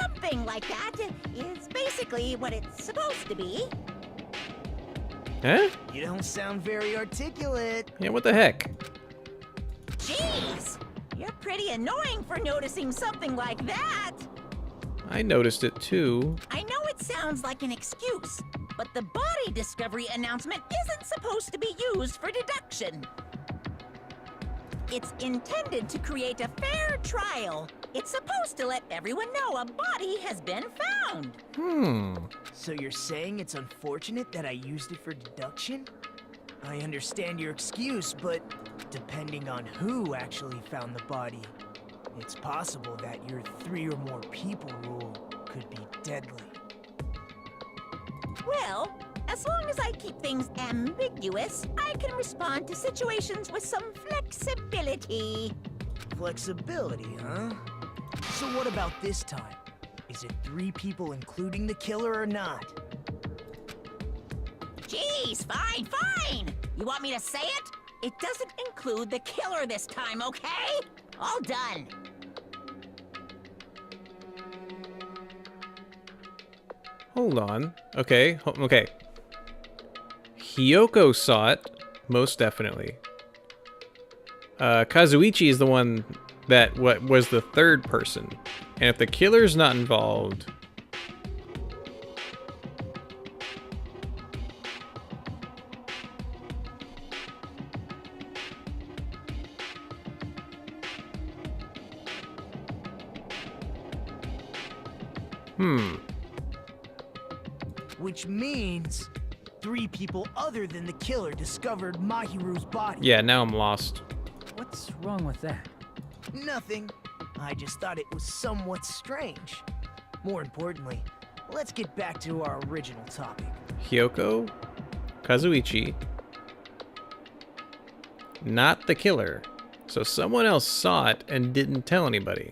something like that is basically what it's supposed to be. Huh? You don't sound very articulate. Yeah, what the heck? Jeez, you're pretty annoying for noticing something like that. I noticed it too. I know it sounds like an excuse, but the body discovery announcement isn't supposed to be used for deduction. It's intended to create a fair trial. It's supposed to let everyone know a body has been found. So you're saying it's unfortunate that I used it for deduction? I understand your excuse, but depending on who actually found the body, it's possible that your 3 or more people rule could be deadly. Well, as long as I keep things ambiguous, I can respond to situations with some flexibility. Flexibility, huh? So what about this time? Is it 3 people including the killer or not? Jeez, fine. You want me to say it? It doesn't include the killer this time, okay? All done. Hold on. Okay, okay. Hiyoko saw it, most definitely. Kazuichi is the one that was the third person. And if the killer's not involved... Which means 3 people other than the killer discovered Mahiru's body. Yeah, now I'm lost. What's wrong with that? Nothing. I just thought it was somewhat strange. More importantly, let's get back to our original topic. Hiyoko, Kazuichi, not the killer. So someone else saw it and didn't tell anybody.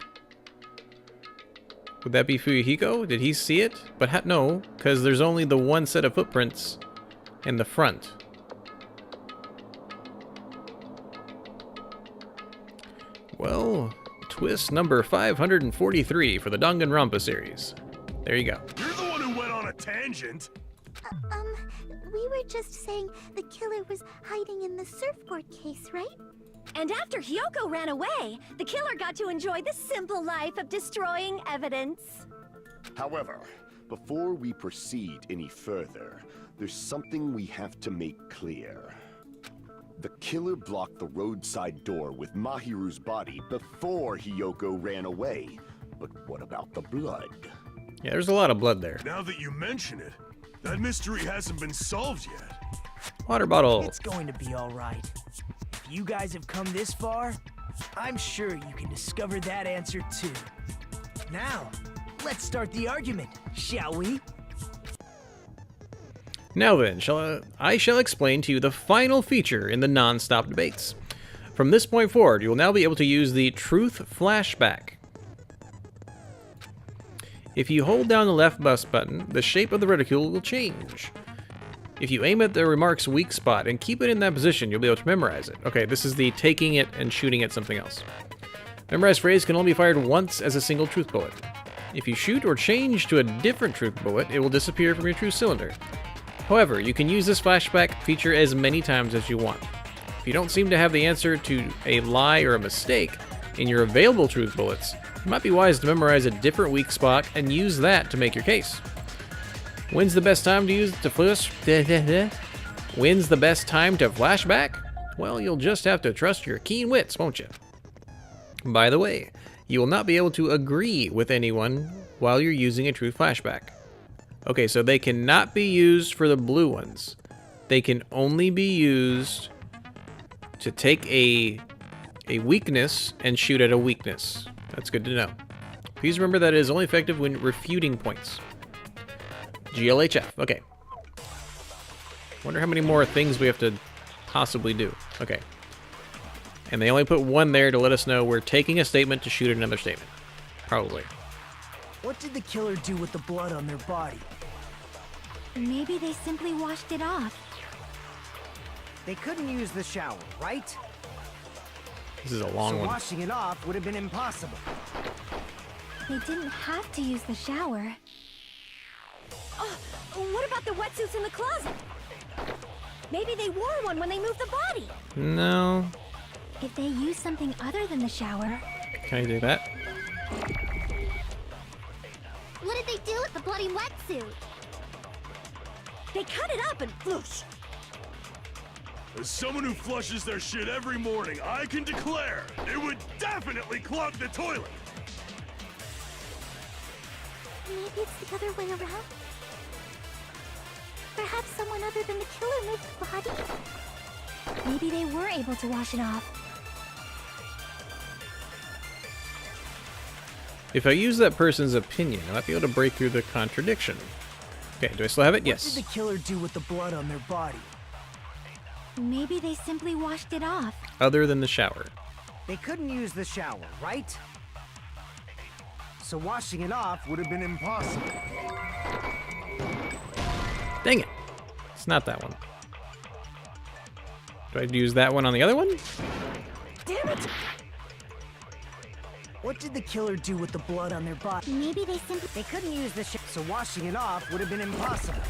Would that be Fuyuhiko? Did he see it? But no, because there's only the one set of footprints in the front. Well, twist number 543 for the Danganronpa series. There you go. You're the one who went on a tangent. We were just saying the killer was hiding in the surfboard case, right? And after Hiyoko ran away, the killer got to enjoy the simple life of destroying evidence. However, before we proceed any further, there's something we have to make clear. The killer blocked the roadside door with Mahiru's body before Hiyoko ran away. But what about the blood? Yeah, there's a lot of blood there. Now that you mention it, that mystery hasn't been solved yet. Water bottle. It's going to be all right. If you guys have come this far, I'm sure you can discover that answer too. Now, let's start the argument, shall we? Now then, I shall explain to you the final feature in the non-stop debates. From this point forward, you will now be able to use the truth flashback. If you hold down the left bus button, the shape of the reticule will change. If you aim at the remark's weak spot and keep it in that position, you'll be able to memorize it. Okay, this is the taking it and shooting at something else. Memorized phrase can only be fired once as a single truth bullet. If you shoot or change to a different truth bullet, it will disappear from your truth cylinder. However, you can use this flashback feature as many times as you want. If you don't seem to have the answer to a lie or a mistake in your available truth bullets, it might be wise to memorize a different weak spot and use that to make your case. When's the best time to use it to When's the best time to flashback? Well, you'll just have to trust your keen wits, won't you? By the way, you will not be able to agree with anyone while you're using a truth flashback. Okay, so they cannot be used for the blue ones. They can only be used to take a weakness and shoot at a weakness. That's good to know. Please remember that it is only effective when refuting points. GLHF, okay. Wonder how many more things we have to possibly do. Okay. And they only put one there to let us know we're taking a statement to shoot another statement. Probably. What did the killer do with the blood on their body? Maybe they simply washed it off. They couldn't use the shower, right? This is a long So one. washing it off would have been impossible. They didn't have to use the shower. Oh, what about the wetsuits in the closet? Maybe they wore one when they moved the body. No. If they used something other than the shower... Can I do that? What did they do with the bloody wetsuit? They cut it up and floosh. As someone who flushes their shit every morning, I can declare it would definitely clog the toilet. Maybe it's the other way around? Perhaps someone other than the killer moved the body? Maybe they were able to wash it off. If I use that person's opinion, I might be able to break through the contradiction. Okay, do I still have it? Yes. What did the killer do with the blood on their body? Maybe they simply washed it off. Other than the shower. They couldn't use the shower, right? So washing it off would have been impossible. Dang it. It's not that one. Do I use that one on the other one? Damn it! What did the killer do with the blood on their body? Maybe they simply... They couldn't use the shower, so washing it off would have been impossible.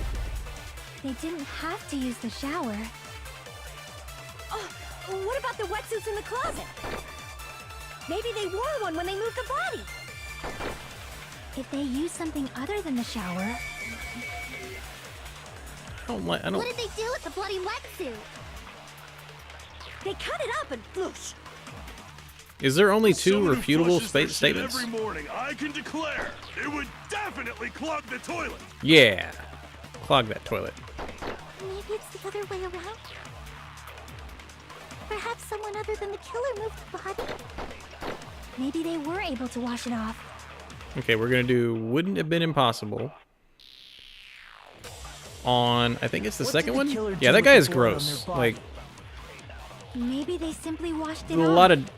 They didn't have to use the shower. Oh, what about the wetsuits in the closet? Maybe they wore one when they moved the body. If they used something other than the shower... I don't. What did they do with the bloody wetsuit? They cut it up and floosh. Is there only two Someone who refutable flushes their shit statements? every morning, I can declare it would definitely clog the toilet. Yeah. Clog that toilet. Maybe it's the other way around? Perhaps someone other than the killer moved the body? Maybe they were able to wash it off. Okay, we're gonna do wouldn't have been impossible. On, I think it's the What second did the one? killer Yeah, do that with guy the is blood on gross. their body? Like, Maybe they simply washed it a off. lot of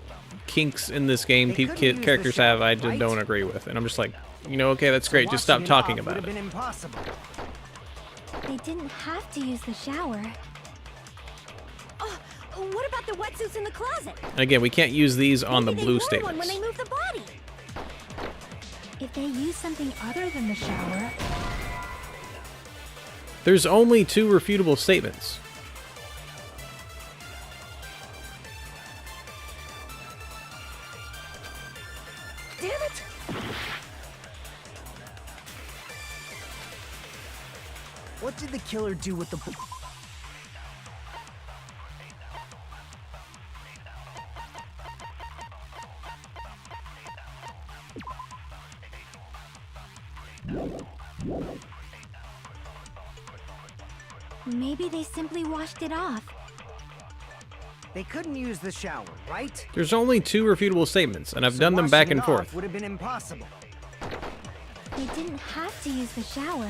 kinks in this game They couldn't use the characters have I shower, just right? don't agree with. And I'm just like, you know, okay, that's great. Just stop Washing talking off would about have it. been impossible. They didn't have to use the shower. Oh, what about the wetsuits in the closet? And again, we can't use these on the Maybe blue they wore one when statements. they moved the body. If they used something other than the shower... There's only two refutable statements. Damn it! What did the killer do with the... Maybe they simply washed it off. They couldn't use the shower, right? There's only two refutable statements, and I've So done them back washing and it forth. off would have been impossible. They didn't have to use the shower.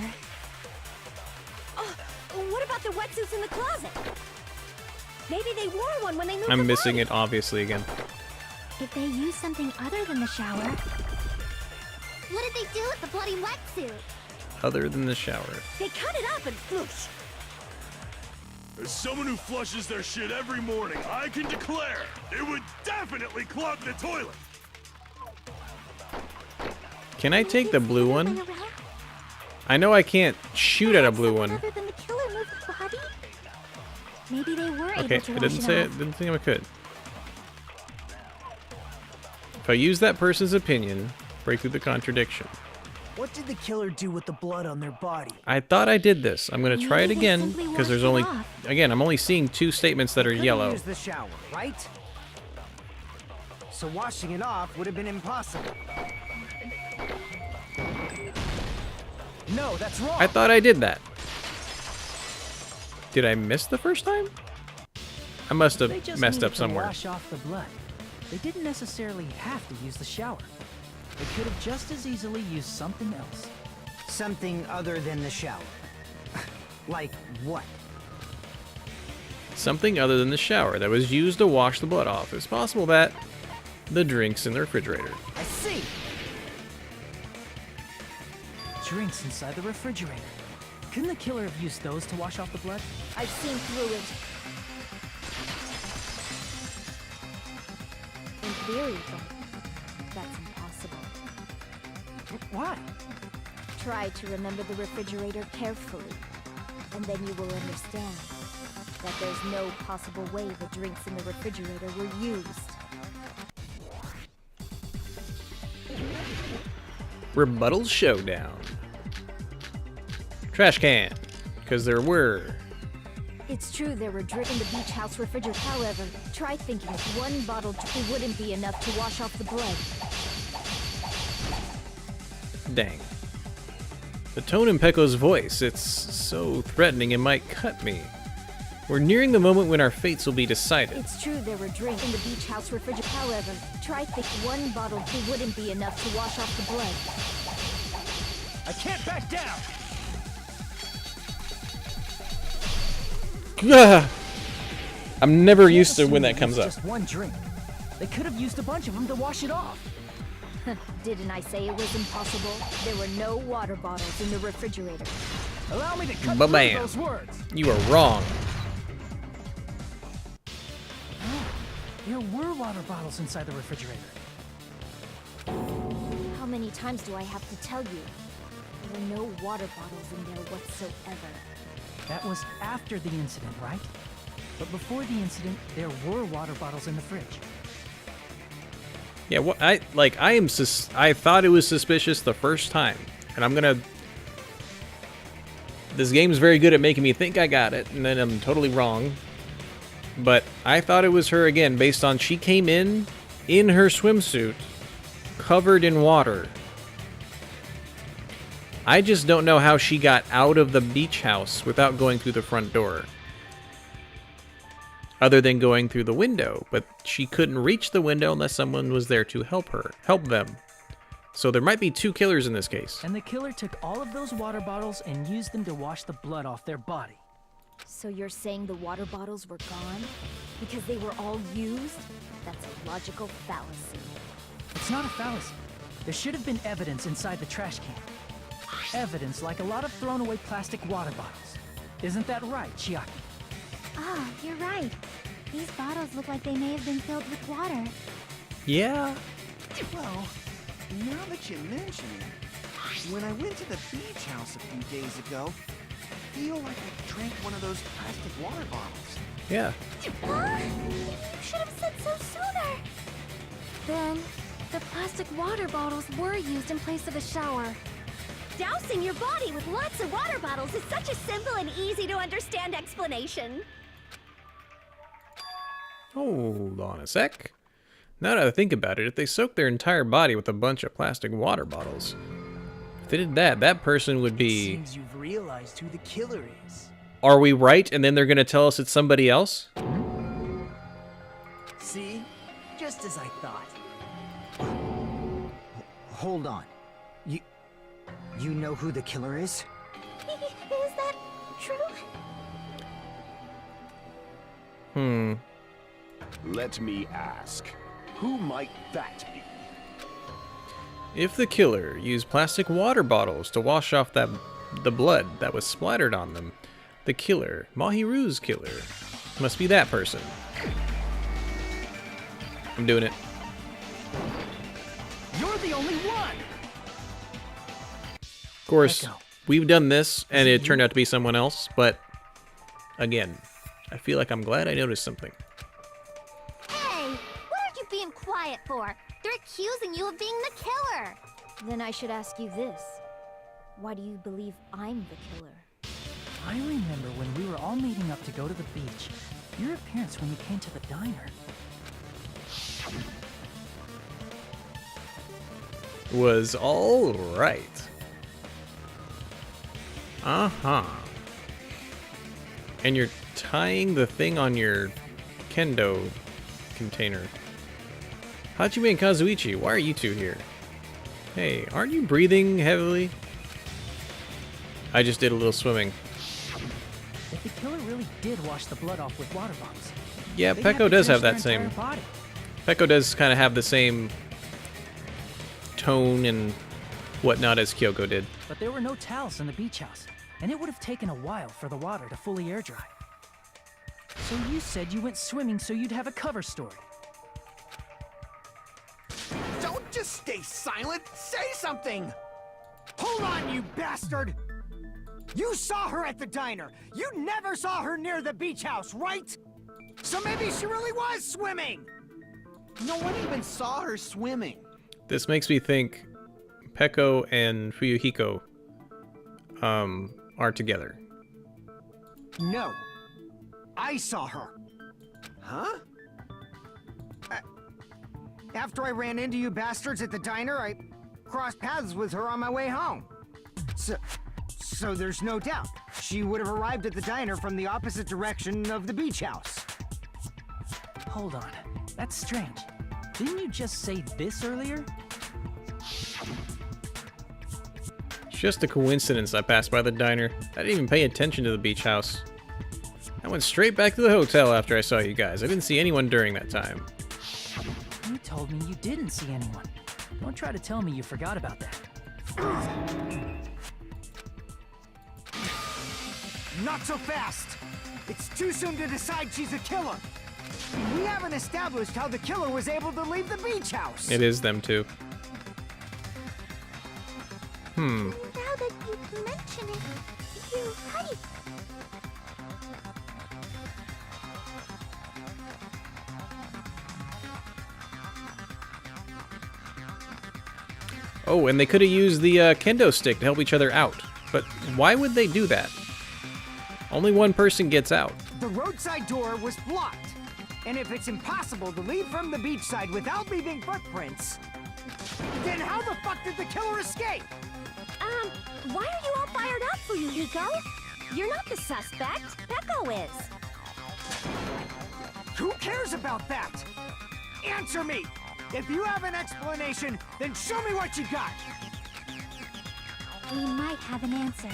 Oh, what about the wetsuits in the closet? Maybe they wore one when they moved I'm the missing body. it, obviously, again. If they used something other than the shower... What did they do with the bloody wetsuit? Other than the shower. They cut it up and floosh. As someone who flushes their shit every morning, I can declare it would definitely clog the toilet. Can I take the blue one? Way around? I know I can't shoot at a blue Someone one. other than the killer moved the body? Maybe they were Okay, able to I wash didn't it say off. it. Didn't think I could. If I use that person's opinion, break through the contradiction. What did the killer do with the blood on their body? I thought I did this. I'm gonna try it Maybe they again simply because there's washed only, it off. again, I'm only seeing two statements that are Couldn't yellow. use the shower, right? So washing it off would have been impossible. No, that's wrong! I thought I did that. Did I miss the first time? I must They have just messed needed up to somewhere. wash off the blood. They didn't necessarily have to use the shower. They could have just as easily used something else. Something other than the shower. Like what? Something other than the shower that was used to wash the blood off. It's possible that the drink's in the refrigerator. I see! Drinks inside the refrigerator. Couldn't the killer have used those to wash off the blood? I've seen through it. In theory, but that's impossible. Why? Try to remember the refrigerator carefully, and then you will understand that there's no possible way the drinks in the refrigerator were used. Rebuttal showdown. Trash can, because there were. It's true there were drinks in the beach house refrigerator. However, try thinking if one bottle wouldn't be enough to wash off the blood. Dang. The tone in Pecco's voice, it's so threatening it might cut me. We're nearing the moment when our fates will be decided. It's true there were drinks in the beach house refrigerator. However, try think one bottle wouldn't be enough to wash off the blood. I can't back down! I'm never used to when that comes up. Just one drink. They could have used a bunch of them to wash it off. Didn't I say it was impossible? There were no water bottles in the refrigerator. Allow me to cut Ba-bam. through those words. You are wrong. There were water bottles inside the refrigerator. How many times do I have to tell you? There were no water bottles in there whatsoever. That was after the incident, right? But before the incident, there were water bottles in the fridge. Yeah, what I thought it was suspicious the first time, and I'm gonna. This game's very good at making me think I got it, and then I'm totally wrong. But I thought it was her again, based on she came in her swimsuit, covered in water. I just don't know how she got out of the beach house without going through the front door. Other than going through the window, but she couldn't reach the window unless someone was there to help them. So there might be two killers in this case. And the killer took all of those water bottles and used them to wash the blood off their body. So you're saying the water bottles were gone? Because they were all used? That's a logical fallacy. It's not a fallacy. There should have been evidence inside the trash can. Evidence like a lot of thrown away plastic water bottles. Isn't that right, Chiaki? Ah, you're right. These bottles look like they may have been filled with water. Yeah. Well, now that you mention it, when I went to the beach house a few days ago, I feel like I drank one of those plastic water bottles. Yeah. Huh? You should have said so sooner. Then, the plastic water bottles were used in place of a shower. Dousing your body with lots of water bottles is such a simple and easy to understand explanation. Hold on a sec. Now that I think about it, if they soaked their entire body with a bunch of plastic water bottles, if they did that, that person would be... Seems you've realized who the killer is. Are we right? And then they're gonna tell us it's somebody else? See? Just as I thought. Hold on. You know who the killer is? Is that true? Let me ask, who might that be? If the killer used plastic water bottles to wash off the blood that was splattered on them, the killer, Mahiru's killer, must be that person. I'm doing it. You're the only one! Of course, we've done this, and it turned out to be someone else, but again, I feel like I'm glad I noticed something. Hey, what are you being quiet for? They're accusing you of being the killer. Then I should ask you this. Why do you believe I'm the killer? I remember when we were all meeting up to go to the beach. Your appearance when you came to the diner. Was all right. And you're tying the thing on your kendo container. Hajime and Kazuichi, why are you two here? Hey, aren't you breathing heavily? I just did a little swimming. If the killer really did wash the blood off with water bottles. Yeah, they'd have Pecco to does have finish that their same... entire body. Pecco does kind of have the same tone and whatnot as Kyoko did. But there were no towels in the beach house, and it would have taken a while for the water to fully air dry. So you said you went swimming so you'd have a cover story. Don't Just stay silent. Say something. Hold on, you bastard! You saw her at the diner. You never saw her near the beach house, right? So maybe she really was swimming. No one even saw her swimming. This makes me think Peko and Fuyuhiko are together. No. I saw her. Huh? After I ran into you bastards at the diner, I crossed paths with her on my way home. So there's no doubt. She would have arrived at the diner from the opposite direction of the beach house. Hold on. That's strange. Didn't you just say this earlier? It's just a coincidence I passed by the diner. I didn't even pay attention to the beach house. I went straight back to the hotel after I saw you guys. I didn't see anyone during that time. You told me you didn't see anyone. Don't try to tell me you forgot about that. Not so fast! It's too soon to decide she's a killer. We haven't established how the killer was able to leave the beach house. It is them too. Now that you mention it, you're right. Oh, and they could have used the kendo stick to help each other out. But why would they do that? Only one person gets out. The roadside door was blocked. And if it's impossible to leave from the beachside without leaving footprints, then how the fuck did the killer escape? Why are you all fired up, Fuyuhiko? You're not the suspect. Peko is. Who cares about that? Answer me! If you have an explanation, then show me what you got! We might have an answer.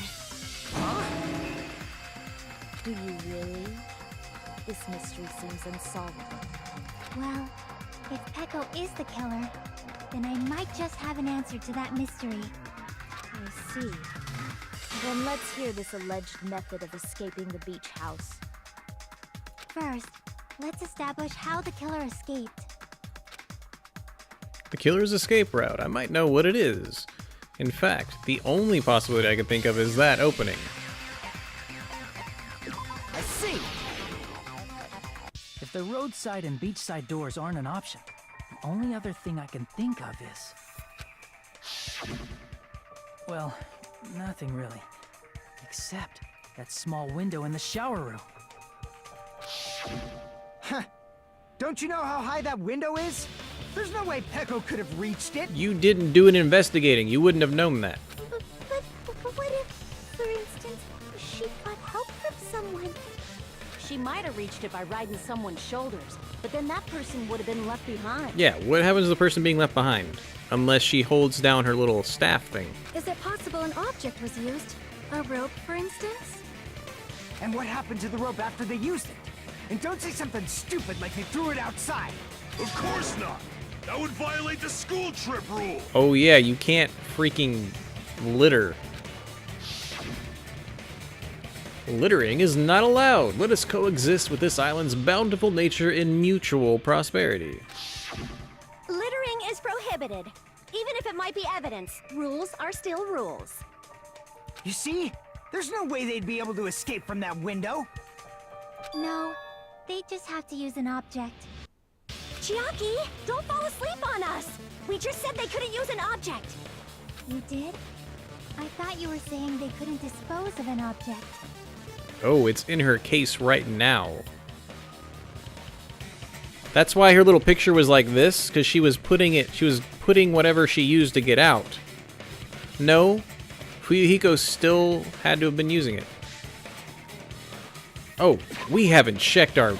Do you really? This mystery seems unsolvable. Well, if Peko is the killer, then I might just have an answer to that mystery. I see. Then let's hear this alleged method of escaping the beach house. First, let's establish how the killer escaped. The killer's escape route. I might know what it is. In fact, the only possibility I can think of is that opening. I see! If the roadside and beachside doors aren't an option, the only other thing I can think of is... well, nothing really. Except that small window in the shower room. Huh. Don't you know how high that window is? There's no way Peko could have reached it. You didn't do an investigating. You wouldn't have known that. But what if, for instance, she got help from someone? She might have reached it by riding someone's shoulders, but then that person would have been left behind. Yeah, what happens to the person being left behind? Unless she holds down her little staff thing. Is it possible an object was used? A rope, for instance? And what happened to the rope after they used it? And don't say something stupid like they threw it outside. Of course not! That would violate the school trip rule! Oh yeah, you can't freaking litter. Littering is not allowed. Let us coexist with this island's bountiful nature in mutual prosperity. Littering is prohibited. Even if it might be evidence, rules are still rules. You see? There's no way they'd be able to escape from that window. No, they just have to use an object. Chiaki, don't fall asleep on us! We just said they couldn't use an object! You did? I thought you were saying they couldn't dispose of an object. Oh, it's in her case right now. That's why her little picture was like this, because she was putting whatever she used to get out. No, Fuyuhiko still had to have been using it. Oh, we haven't checked our...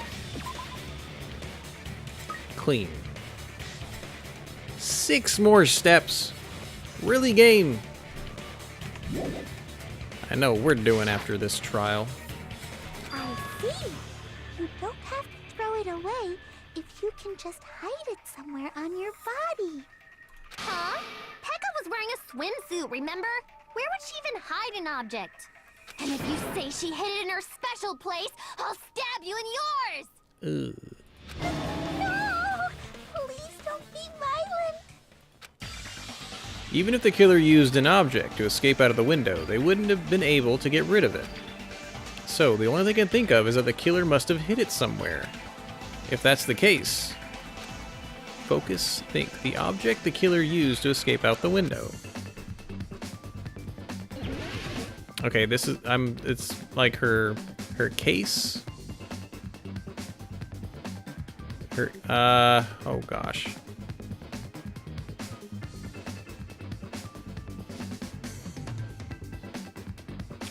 Clean. 6 more steps. Really, game? I know we're doing after this trial. I see. You don't have to throw it away if you can just hide it somewhere on your body. Huh? Pekka was wearing a swimsuit, remember? Where would she even hide an object? And if you say she hid it in her special place, I'll stab you in yours! Ugh. No! Please don't be violent. Even if the killer used an object to escape out of the window, they wouldn't have been able to get rid of it. So, the only thing I can think of is that the killer must have hid it somewhere. If that's the case, focus, think. The object the killer used to escape out the window. Okay, this is, it's like her case. Oh gosh.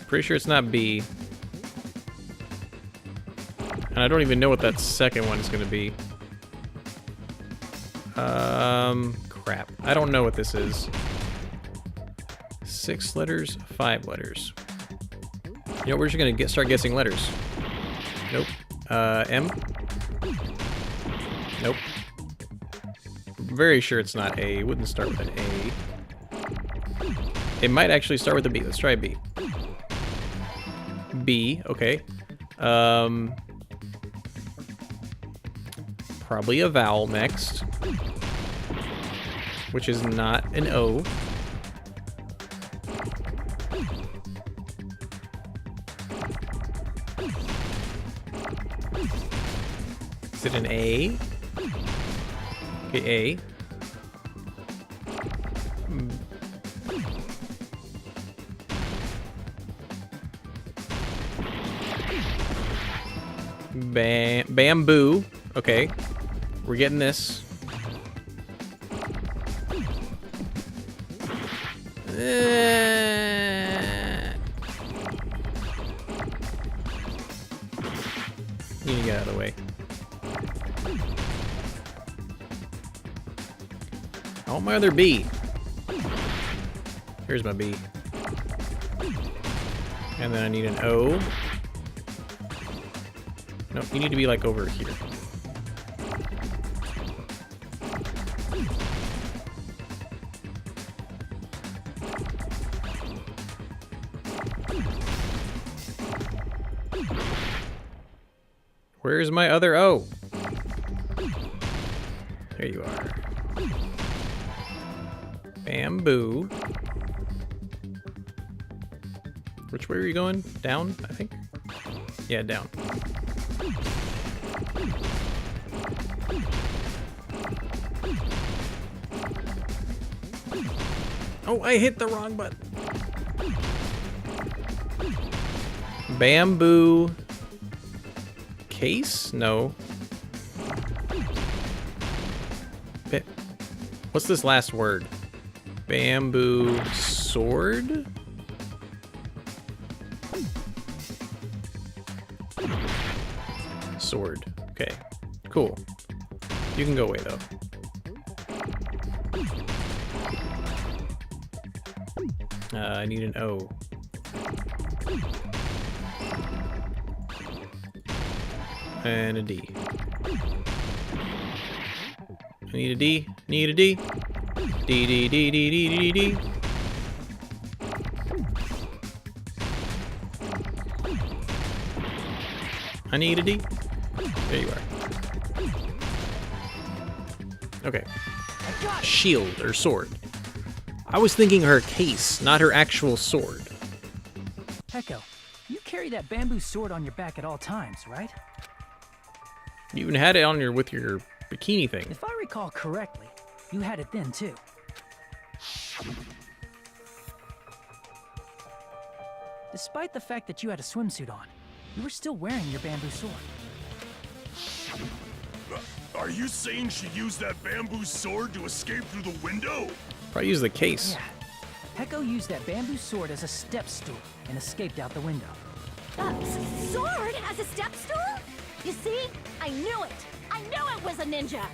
Pretty sure it's not B. And I don't even know what that second one is going to be. Crap. I don't know what this is. 6 letters, 5 letters. You know, we're just going to start guessing letters. Nope. M? Nope. I'm very sure it's not A. It wouldn't start with an A. It might actually start with a B. Let's try B. B, okay. Probably a vowel next. Which is not an O. Is it an A? Okay, A. Bamboo. Okay. We're getting this. Need to get out of the way. I want my other B. Here's my B. And then I need an O. No, you need to be like over here. Where's my other O? There you are. Bamboo. Which way are you going? Down, I think? Yeah, down. Oh, I hit the wrong button. Bamboo case? No. What's this last word? Bamboo sword? Sword. Okay. Cool. You can go away though. I need an O. And a D. I need a D. Need a D. D, D, D, D, D, D, D. I need a D. There you are. Okay. Shield or sword. I was thinking her case, not her actual sword. Peko, you carry that bamboo sword on your back at all times, right? You even had it on your with your bikini thing. If I recall correctly, you had it then too. Despite the fact that you had a swimsuit on, you were still wearing your bamboo sword. Are you saying she used that bamboo sword to escape through the window? Probably use the case. Yeah. Peko used that bamboo sword as a step stool and escaped out the window. Sword as a step stool? You see? I knew it! I knew it was a ninja!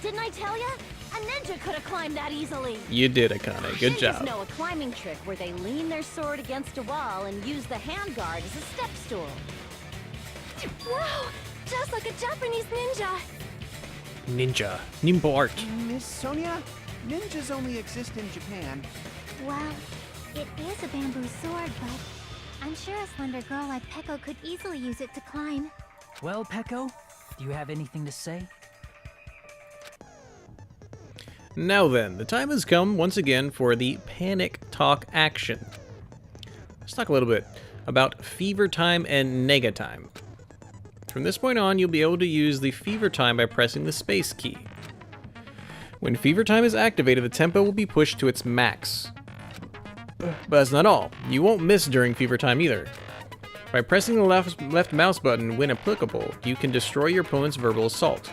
Didn't I tell ya? A ninja could have climbed that easily. You did, Akane. Good job. Ninjas know a climbing trick where they lean their sword against a wall and use the handguard as a step stool. Wow! Just like a Japanese ninja! Ninja. Nimbo art. Miss Sonia, ninjas only exist in Japan. Well, it is a bamboo sword, but I'm sure a slender girl like Peko could easily use it to climb. Well, Peko, do you have anything to say? Now then, the time has come once again for the panic talk action. Let's talk a little bit about fever time and nega time. From this point on, you'll be able to use the fever time by pressing the space key. When fever time is activated, the tempo will be pushed to its max. But that's not all. You won't miss during fever time either. By pressing the left mouse button when applicable, you can destroy your opponent's verbal assault.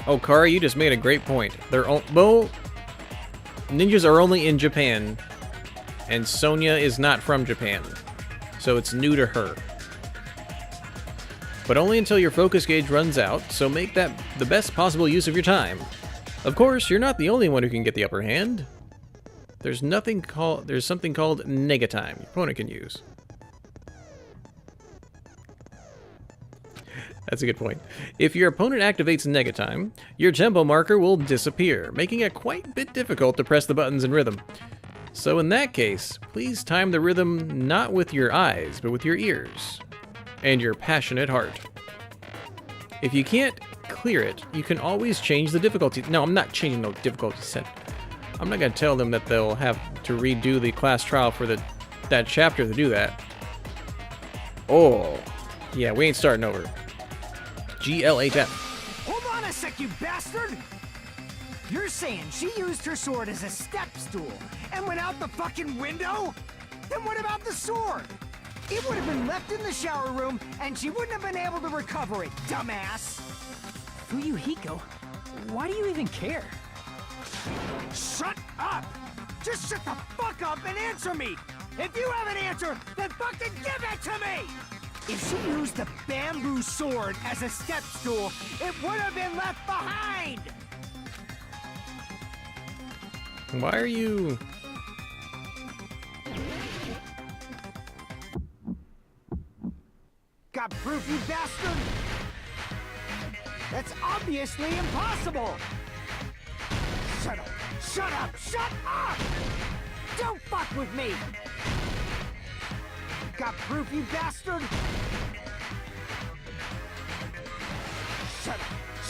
Oh, Kara, you just made a great point. Ninjas are only in Japan, and Sonya is not from Japan, so it's new to her. But only until your focus gauge runs out, so make that the best possible use of your time. Of course, you're not the only one who can get the upper hand. There's something called nega time your opponent can use. That's a good point. If your opponent activates nega time, your tempo marker will disappear, making it quite a bit difficult to press the buttons in rhythm. So in that case, please time the rhythm not with your eyes, but with your ears and your passionate heart. If you can't clear it, you can always change the difficulty. No, I'm not changing the difficulty set. I'm not going to tell them that they'll have to redo the class trial for that chapter to do that. Oh, yeah, we ain't starting over. GLHF. Hold on a sec, you bastard! You're saying she used her sword as a step stool and went out the fucking window? Then what about the sword? It would have been left in the shower room and she wouldn't have been able to recover it, dumbass! Fuyuhiko, why do you even care? Shut up! Just shut the fuck up and answer me! If you have an answer, then fucking give it to me! If she used the bamboo sword as a step stool, it would have been left behind! Why are you... Got proof, you bastard? That's obviously impossible! Shut up! Shut up! Shut up! Don't fuck with me! Got proof, you bastard? Shut up!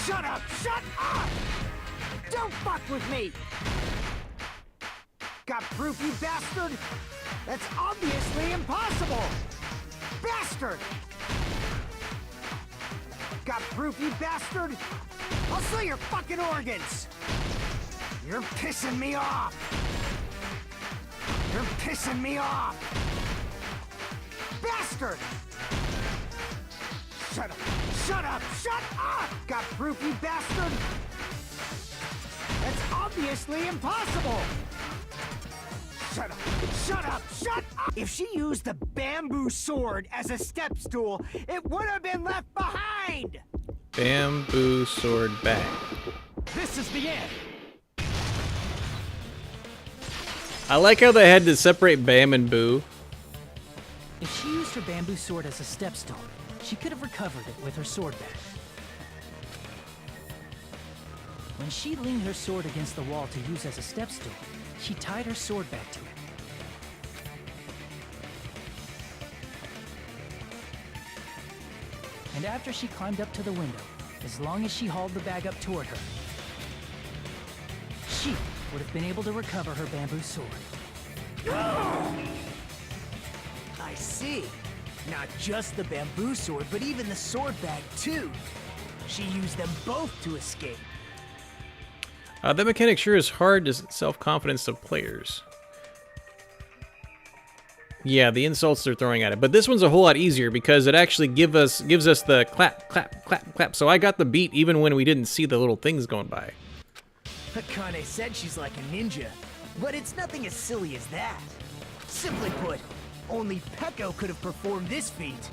Shut up! Shut up! Don't fuck with me! Got proof, you bastard? That's obviously impossible! Bastard! Got proof, you bastard? I'll sell your fucking organs! You're pissing me off! You're pissing me off! Bastard! Shut up! Shut up! Shut up! Got proof, you bastard? That's obviously impossible! Shut up! Shut up! Shut up! If she used the bamboo sword as a step stool, it would have been left behind! Bamboo sword back. This is the end! I like how they had to separate Bam and Boo. If she used her bamboo sword as a step stool, she could have recovered it with her sword back. When she leaned her sword against the wall to use as a step stool, she tied her sword back to it. And after she climbed up to the window, as long as she hauled the bag up toward her, she would have been able to recover her bamboo sword. I see. Not just the bamboo sword, but even the sword bag, too. She used them both to escape. That mechanic sure is hard to self-confidence of players. Yeah, the insults they're throwing at it. But this one's a whole lot easier because it actually gives us the clap, clap, clap, clap. So I got the beat even when we didn't see the little things going by. Akane said she's like a ninja, but it's nothing as silly as that. Simply put, only Peko could have performed this feat.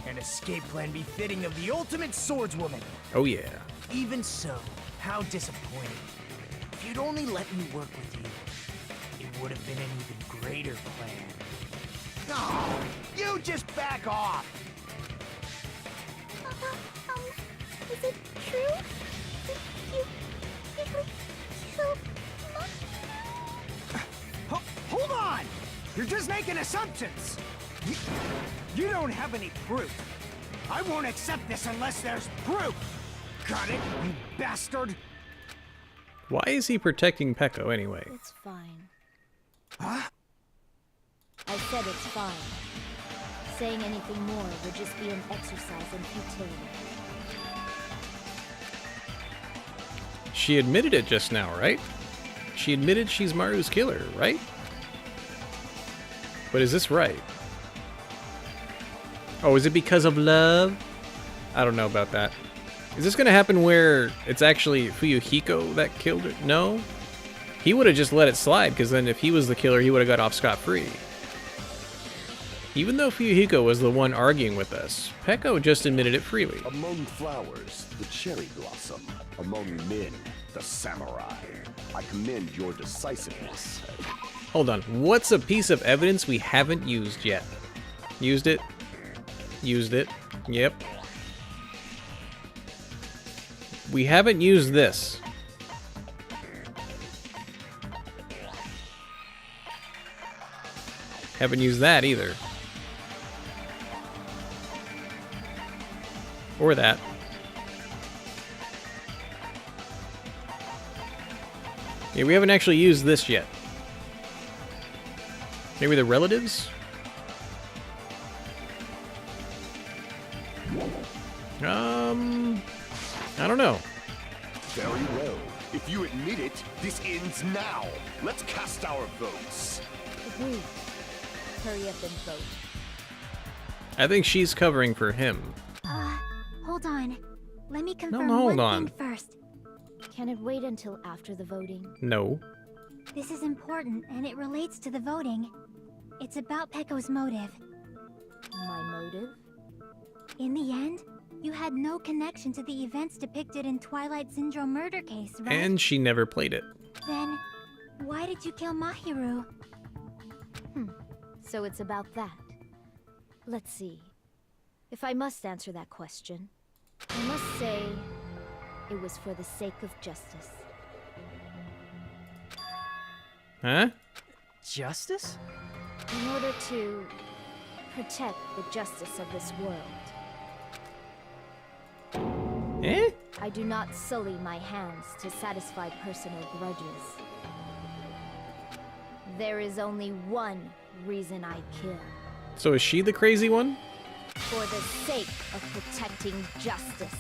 An escape plan befitting of the ultimate swordswoman. Oh yeah. Even so, how disappointing. If you'd only let me work with you, it would have been an even greater plan. No, you just back off! Is it true? Did you really kill Hold on! You're just making assumptions! You don't have any proof. I won't accept this unless there's proof! Got it, you bastard! Why is he protecting Pecco anyway? It's fine. Huh? I said it's fine. Saying anything more would just be an exercise in futility. She admitted it just now, right? She admitted she's Maru's killer, right? But is this right? Oh, is it because of love? I don't know about that. Is this gonna happen where it's actually Fuyuhiko that killed her? No? He would have just let it slide, because then if he was the killer, he would have got off scot-free. Even though Fuyuhiko was the one arguing with us, Pecco just admitted it freely. Among flowers, the cherry blossom. Among men, the samurai. I commend your decisiveness. Hold on, what's a piece of evidence we haven't used yet? Used it? Used it. Yep. We haven't used this. Haven't used that either. Or that. Yeah, we haven't actually used this yet. Maybe the relatives? I don't know. Very well. If you admit it, this ends now. Let's cast our votes. Agreed. Hurry up and vote. I think she's covering for him. Hold on. Let me confirm hold one on. thing first. Can it wait until after the voting? No. This is important, and it relates to the voting. It's about Pecco's motive. My motive? In the end, you had no connection to the events depicted in Twilight Syndrome murder case, right? And she never played it. Then, why did you kill Mahiru? So it's about that. Let's see. If I must answer that question, I must say it was for the sake of justice. Huh? Justice? In order to protect the justice of this world. Eh? I do not sully my hands to satisfy personal grudges. There is only one reason I kill. So is she the crazy one? For the sake of protecting justice.